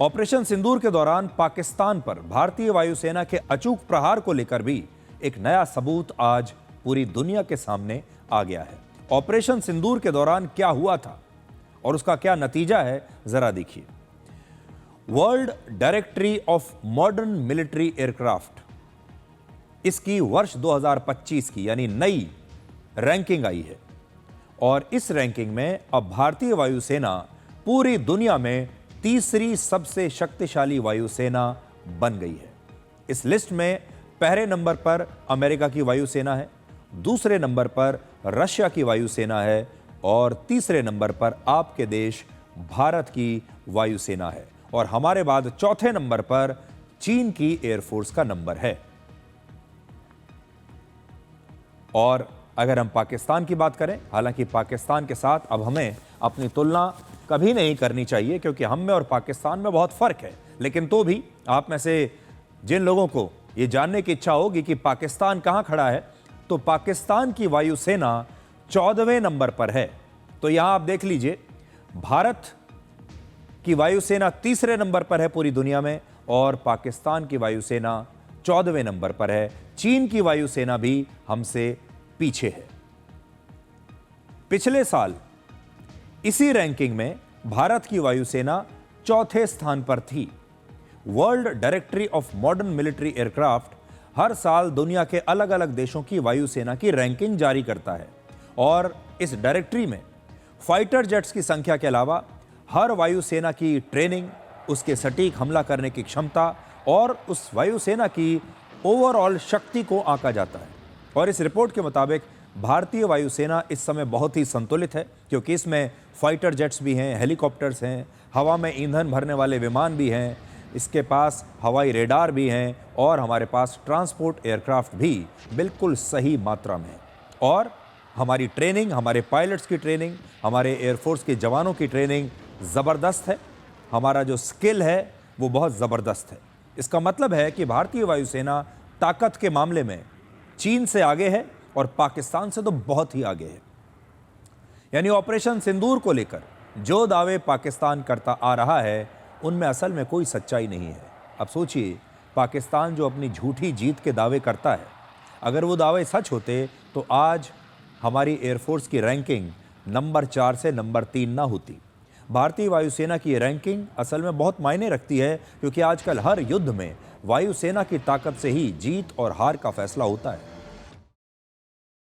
Operation सिंदूर के दौरान पाकिस्तान पर भारतीय वायुसेना के अचूक प्रहार को लेकर भी एक नया सबूत आज पूरी दुनिया के सामने आ गया है। ऑपरेशन सिंदूर के दौरान क्या हुआ था और उसका क्या नतीजा है, जरा देखिए। World Directory of Modern Military aircraft, इसकी वर्ष 2025 की यानी नई रैंकिंग आई है और इस रैंकिंग में अब भारतीय वायुसेना पूरी दुनिया में तीसरी सबसे शक्तिशाली वायुसेना बन गई है। इस लिस्ट में पहले नंबर पर अमेरिका की वायुसेना है, दूसरे नंबर पर रशिया की वायुसेना है और तीसरे नंबर पर आपके देश भारत की वायुसेना है और हमारे बाद चौथे नंबर पर चीन की एयरफोर्स का नंबर है। और अगर हम पाकिस्तान की बात करें, हालांकि पाकिस्तान के साथ अब हमें अपनी तुलना कभी नहीं करनी चाहिए क्योंकि हम में और पाकिस्तान में बहुत फर्क है, लेकिन तो भी आप में से जिन लोगों को ये जानने की इच्छा होगी कि पाकिस्तान कहां खड़ा है, तो पाकिस्तान की वायुसेना 14वें नंबर पर है। तो यहां आप देख लीजिए, भारत की वायुसेना तीसरे नंबर पर है पूरी दुनिया में और पाकिस्तान की वायुसेना 14वें नंबर पर है। चीन की वायुसेना भी हमसे पीछे है। पिछले साल इसी रैंकिंग में भारत की वायुसेना चौथे स्थान पर थी। World Directory of Modern Military Aircraft हर साल दुनिया के अलग अलग देशों की वायुसेना की रैंकिंग जारी करता है और इस डायरेक्टरी में फाइटर जेट्स की संख्या के अलावा हर वायुसेना की ट्रेनिंग, उसके सटीक हमला करने की क्षमता और उस वायुसेना की ओवरऑल शक्ति को आंका जाता है। और इस रिपोर्ट के मुताबिक भारतीय वायुसेना इस समय बहुत ही संतुलित है क्योंकि इसमें फाइटर जेट्स भी हैं, हेलीकॉप्टर्स हैं, हवा में ईंधन भरने वाले विमान भी हैं, इसके पास हवाई रेडार भी हैं और हमारे पास ट्रांसपोर्ट एयरक्राफ्ट भी बिल्कुल सही मात्रा में है। और हमारी ट्रेनिंग, हमारे पायलट्स की ट्रेनिंग, हमारे एयरफोर्स के जवानों की ट्रेनिंग ज़बरदस्त है। हमारा जो स्किल है वो बहुत ज़बरदस्त है। इसका मतलब है कि भारतीय वायुसेना ताकत के मामले में चीन से आगे है और पाकिस्तान से तो बहुत ही आगे है। यानी ऑपरेशन सिंदूर को लेकर जो दावे पाकिस्तान करता आ रहा है उनमें असल में कोई सच्चाई नहीं है। अब सोचिए, पाकिस्तान जो अपनी झूठी जीत के दावे करता है, अगर वो दावे सच होते तो आज हमारी एयरफोर्स की रैंकिंग नंबर 4 से नंबर 3 ना होती। भारतीय वायुसेना की रैंकिंग असल में बहुत मायने रखती है क्योंकि आजकल हर युद्ध में वायुसेना की ताकत से ही जीत और हार का फैसला होता है।